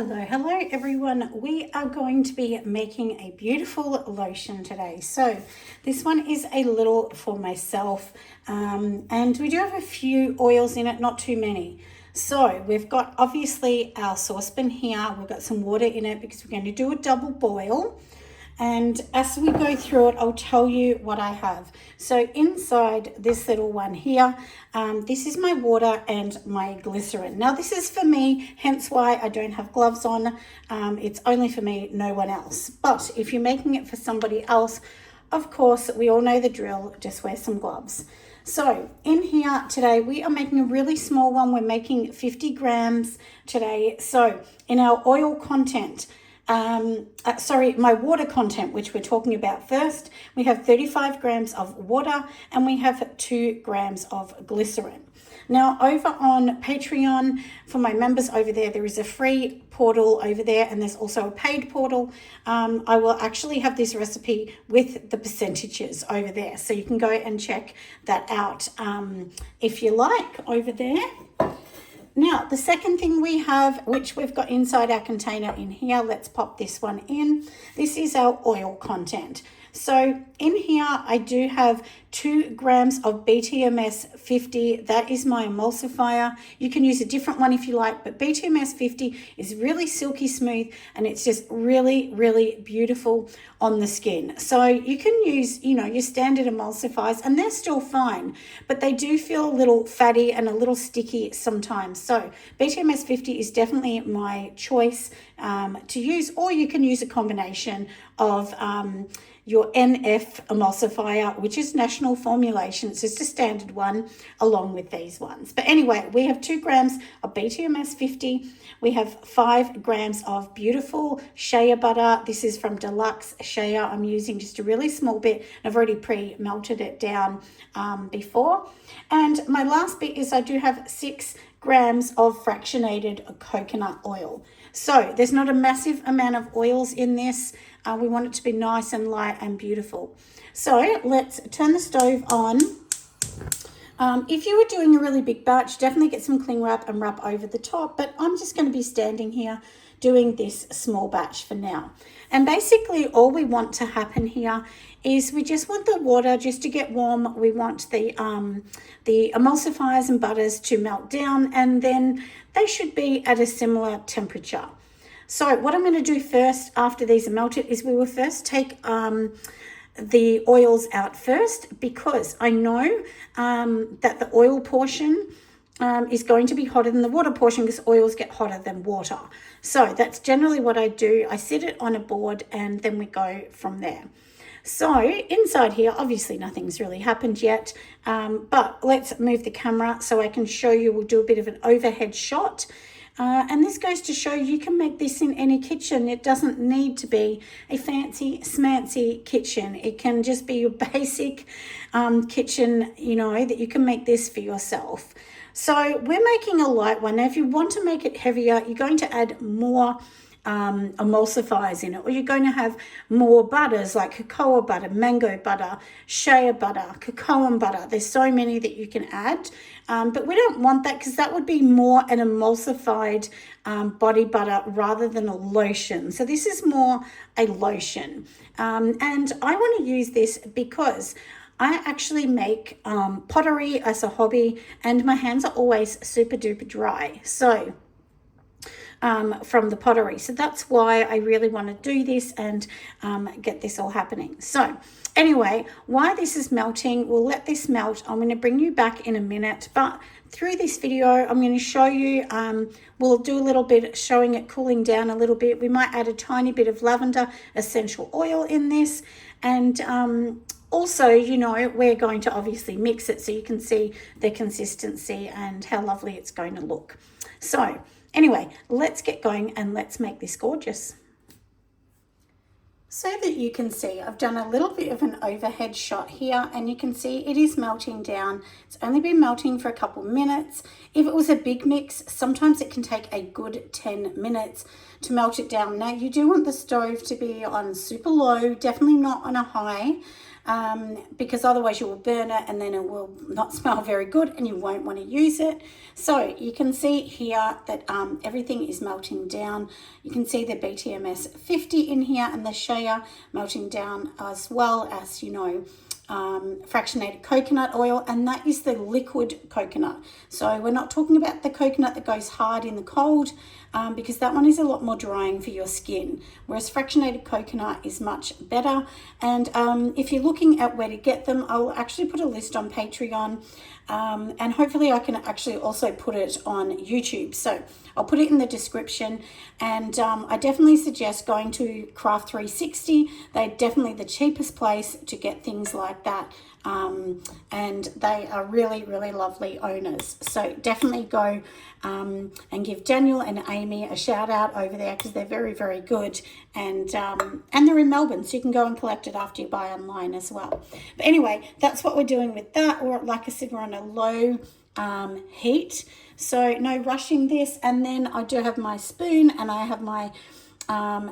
Hello everyone. We are going to be making a beautiful lotion today. So this one is a little for myself and we do have a few oils in it, not too many. So we've got obviously our saucepan here. We've got some water in it because we're going to do a double boil. And as we go through it, I'll tell you what I have. So inside this little one here, this is my water and my glycerin. Now this is for me, hence why I don't have gloves on. It's only for me, no one else. But if you're making it for somebody else, of course, we all know the drill, just wear some gloves. So in here today, we are making a really small one. We're making 50 grams today. So in our oil content, my water content, which we're talking about first, we have 35 grams of water and we have 2 grams of glycerin. Now over on Patreon, for my members over there is a free portal over there and there's also a paid portal. I will actually have this recipe with the percentages over there. So you can go and check that out if you like over there. Now, the second thing we have, which we've got inside our container in here, let's pop this one in. This is our oil content. So in here, I do have 2 grams of BTMS 50. That is my emulsifier. You can use a different one if you like, but BTMS 50 is really silky smooth and it's just really, really beautiful on the skin. So you can use, your standard emulsifiers and they're still fine, but they do feel a little fatty and a little sticky sometimes. So BTMS 50 is definitely my choice to use, or you can use a combination of your NF emulsifier, which is National Formulation. It's just a standard one along with these ones. But anyway, we have 2 grams of BTMS 50. We have 5 grams of beautiful shea butter. This is from Deluxe Shea. I'm using just a really small bit. I've already pre-melted it down before. And my last bit is I do have 6 grams of fractionated coconut oil. So there's not a massive amount of oils in this. We want it to be nice and light and beautiful. So let's turn the stove on. If you were doing a really big batch, definitely get some cling wrap and wrap over the top, but I'm just going to be standing here doing this small batch for now. And basically all we want to happen here is we just want the water just to get warm. We want the emulsifiers and butters to melt down, and then they should be at a similar temperature. So what I'm going to do first after these are melted is we will first take the oils out first, because I know that the oil portion is going to be hotter than the water portion because oils get hotter than water. So that's generally what I do. I sit it on a board and then we go from there. So inside here, obviously nothing's really happened yet, but let's move the camera so I can show you. We'll do a bit of an overhead shot. And this goes to show you can make this in any kitchen. It doesn't need to be a fancy smancy kitchen. It can just be your basic kitchen, that you can make this for yourself. So we're making a light one. Now, if you want to make it heavier, you're going to add more emulsifiers in it, or you're going to have more butters like cocoa butter, mango butter, shea butter, cocoa butter. There's so many that you can add, but we don't want that because that would be more an emulsified body butter rather than a lotion. So this is more a lotion, and I want to use this because I actually make pottery as a hobby and my hands are always super duper dry. So from the pottery. So that's why I really want to do this and get this all happening. So anyway, while this is melting, we'll let this melt. I'm going to bring you back in a minute, but through this video, I'm going to show you, we'll do a little bit showing it cooling down a little bit. We might add a tiny bit of lavender essential oil in this. And also, we're going to obviously mix it so you can see the consistency and how lovely it's going to look. So anyway, let's get going and let's make this gorgeous. So that you can see, I've done a little bit of an overhead shot here and you can see it is melting down. It's only been melting for a couple minutes. If it was a big mix, sometimes it can take a good 10 minutes to melt it down. Now you do want the stove to be on super low, definitely not on a high. because otherwise you will burn it and then it will not smell very good and you won't want to use it. So you can see here that everything is melting down. You can see the BTMS 50 in here and the shea melting down, as well as, you know, fractionated coconut oil, and that is the liquid coconut. So we're not talking about the coconut that goes hard in the cold, because that one is a lot more drying for your skin, whereas fractionated coconut is much better. And if you're looking at where to get them, I'll actually put a list on Patreon, and hopefully I can actually also put it on YouTube. So I'll put it in the description, and I definitely suggest going to Craft 360. They're definitely the cheapest place to get things like that, and they are really, really lovely owners. So definitely go and give Daniel and Amy a shout out over there, because they're very, very good, and they're in Melbourne, so you can go and collect it after you buy online as well. But anyway, that's what we're doing with that. Or like I said, we're on a low heat, so no rushing this. And then I do have my spoon, and I have my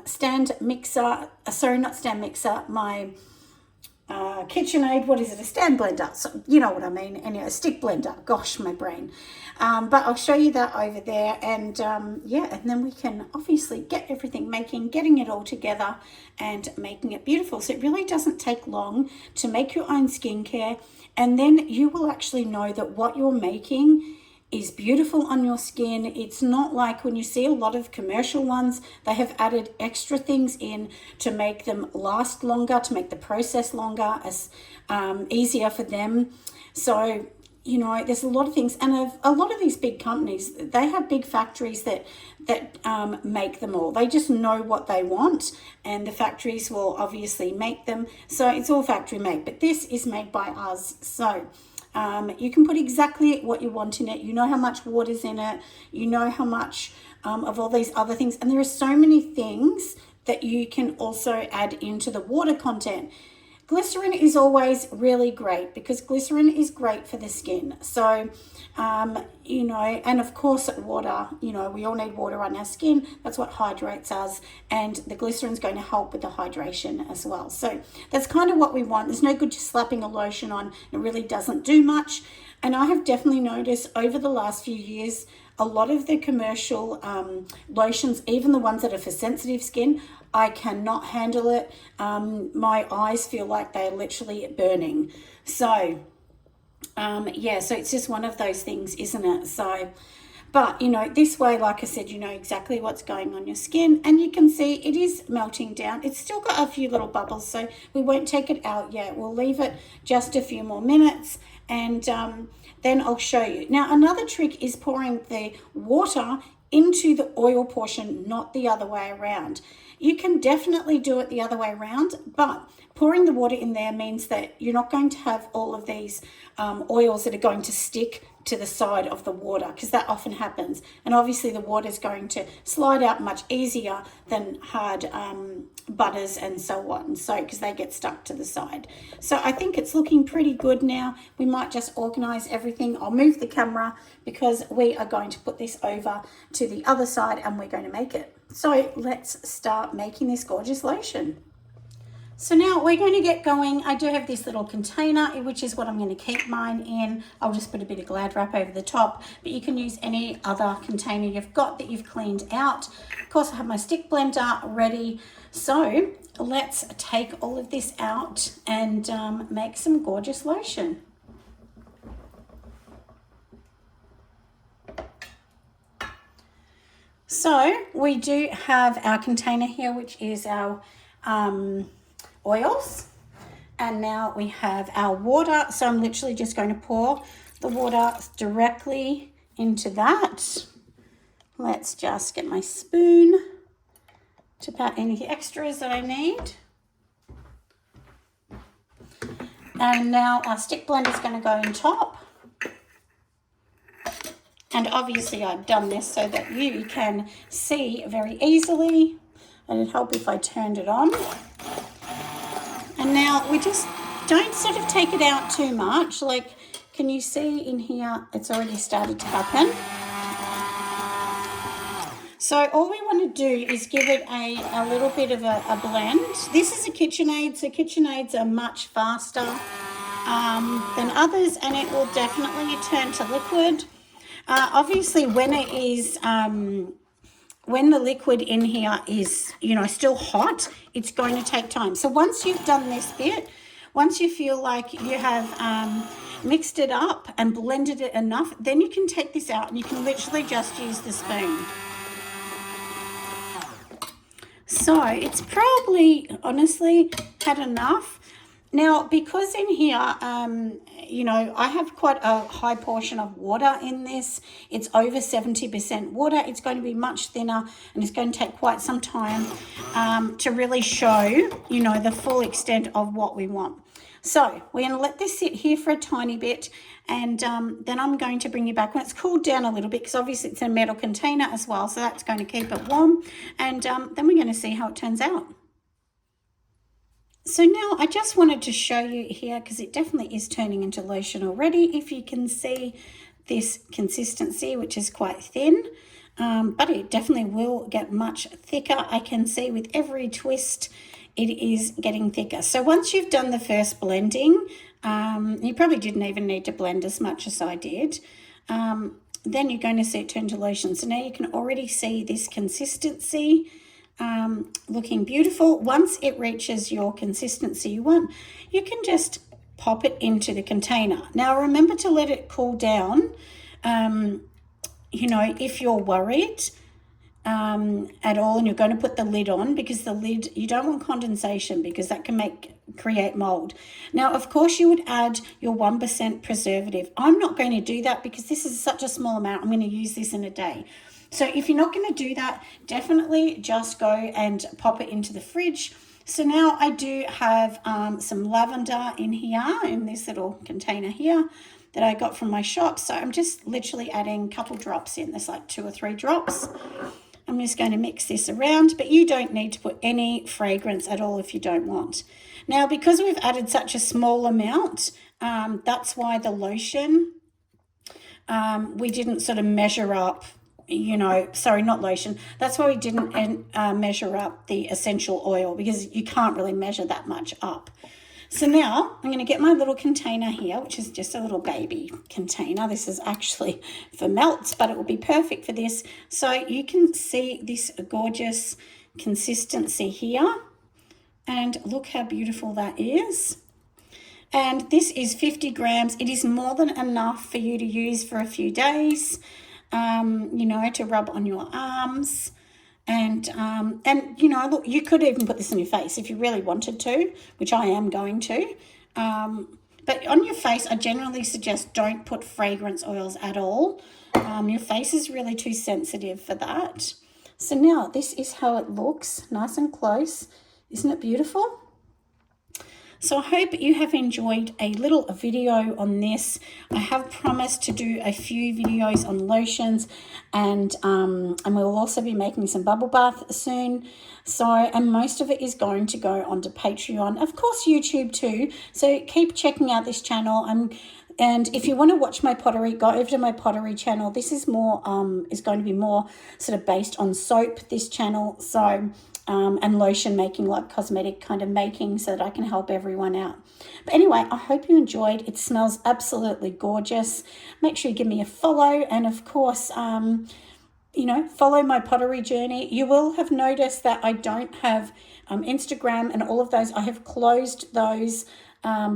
stand mixer, sorry, not stand mixer, my KitchenAid, what is it, a stand blender, so you know what I mean, anyway, a stick blender, gosh, my brain. But I'll show you that over there, and yeah, and then we can obviously get everything getting it all together and making it beautiful. So it really doesn't take long to make your own skincare, and then you will actually know that what you're making is beautiful on your skin. It's not like when you see a lot of commercial ones, they have added extra things in to make them last longer, to make the process longer, as easier for them. So, you know, there's a lot of things, and a lot of these big companies, they have big factories that make them all. They just know what they want, and the factories will obviously make them. So it's all factory made, but this is made by us. So you can put exactly what you want in it. You know how much water's in it. You know how much of all these other things. And there are so many things that you can also add into the water content. Glycerin is always really great, because glycerin is great for the skin. So, you know, and of course water, you know, we all need water on our skin. That's what hydrates us. And the glycerin is going to help with the hydration as well. So that's kind of what we want. There's no good just slapping a lotion on. It really doesn't do much. And I have definitely noticed over the last few years, a lot of the commercial lotions, even the ones that are for sensitive skin, I cannot handle it. My eyes feel like they're literally burning. So, yeah, so it's just one of those things, isn't it? So, but, you know, this way, like I said, you know exactly what's going on your skin, and you can see it is melting down. It's still got a few little bubbles, so we won't take it out yet. We'll leave it just a few more minutes, and then I'll show you. Now, another trick is pouring the water into the oil portion, not the other way around. You can definitely do it the other way around, but pouring the water in there means that you're not going to have all of these oils that are going to stick to the side of the water, because that often happens. And obviously the water is going to slide out much easier than hard butters and so on, so because they get stuck to the side. So I think it's looking pretty good now. We might just organize everything. I'll move the camera because we are going to put this over to the other side and we're going to make it. So let's start making this gorgeous lotion. So now we're going to get going. I do have this little container, which is what I'm going to keep mine in. I'll just put a bit of Glad wrap over the top, but you can use any other container you've got that you've cleaned out. Of course, I have my stick blender ready. So let's take all of this out and make some gorgeous lotion. So we do have our container here, which is our oils, and now we have our water. So I'm literally just going to pour the water directly into that. Let's just get my spoon to pat any extras that I need. And now our stick blender is going to go on top. And obviously I've done this so that you can see very easily. And it'd help if I turned it on. And now we just don't sort of take it out too much. Like, can you see in here, it's already started to happen. So all we want to do is give it a little bit of a blend. This is a KitchenAid, so KitchenAids are much faster than others, and it will definitely turn to liquid. Obviously, when it is when the liquid in here is, you know, still hot, it's going to take time. So once you've done this bit, once you feel like you have mixed it up and blended it enough, then you can take this out and you can literally just use the spoon. So it's probably, honestly, had enough. Now, because in here, you know, I have quite a high portion of water in this. It's over 70% water. It's going to be much thinner, and it's going to take quite some time to really show, you know, the full extent of what we want. So we're going to let this sit here for a tiny bit, and then I'm going to bring you back when it's cooled down a little bit, because obviously it's a metal container as well, so that's going to keep it warm, and then we're going to see how it turns out. So now I just wanted to show you here, because it definitely is turning into lotion already, if you can see this consistency, which is quite thin, but it definitely will get much thicker. I can see with every twist it is getting thicker. So once you've done the first blending, you probably didn't even need to blend as much as I did, then you're going to see it turn to lotion. So now you can already see this consistency looking beautiful. Once it reaches your consistency you want, you can just pop it into the container. Now remember to let it cool down. You know, if you're worried at all and you're going to put the lid on, because the lid, you don't want condensation, because that can create mold. Now, of course, you would add your 1% preservative. I'm not going to do that because this is such a small amount. I'm going to use this in a day. So if you're not going to do that, definitely just go and pop it into the fridge. So now I do have some lavender in here, in this little container here that I got from my shop. So I'm just literally adding a couple drops in. There's like 2 or 3 drops. I'm just going to mix this around, but you don't need to put any fragrance at all if you don't want. Now, because we've added such a small amount, that's why the lotion, we didn't sort of measure up, you know, sorry, not lotion. That's why we didn't measure up the essential oil, because you can't really measure that much up. So now I'm going to get my little container here, which is just a little baby container. This is actually for melts, but it will be perfect for this. So you can see this gorgeous consistency here. And look how beautiful that is. And this is 50 grams. It is more than enough for you to use for a few days, you know, to rub on your arms. And you know, look, you could even put this on your face if you really wanted to, which I am going to. But on your face, I generally suggest don't put fragrance oils at all. Your face is really too sensitive for that. So now this is how it looks, nice and close. Isn't it beautiful? So I hope you have enjoyed a little video on this. I have promised to do a few videos on lotions, and we'll also be making some bubble bath soon. So, and most of it is going to go onto Patreon, of course YouTube too. So keep checking out this channel. And if you want to watch my pottery, go over to my pottery channel. This is more is going to be more sort of based on soap, this channel. So and lotion making, like cosmetic kind of making, so that I can help everyone out. But anyway, I hope you enjoyed. It smells absolutely gorgeous. Make sure you give me a follow, and of course, you know, follow my pottery journey. You will have noticed that I don't have Instagram and all of those. I have closed those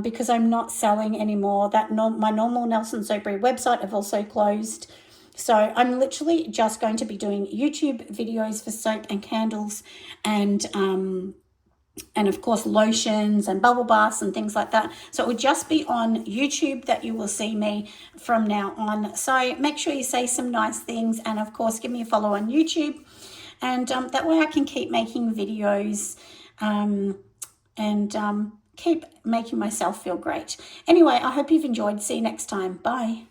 because I'm not selling anymore. My normal Nelson Soapberry website I've also closed. So I'm literally just going to be doing YouTube videos for soap and candles, and of course lotions and bubble baths and things like that. So it will just be on YouTube that you will see me from now on. So make sure you say some nice things, and of course give me a follow on YouTube, and that way I can keep making videos and keep making myself feel great. Anyway, I hope you've enjoyed. See you next time. Bye.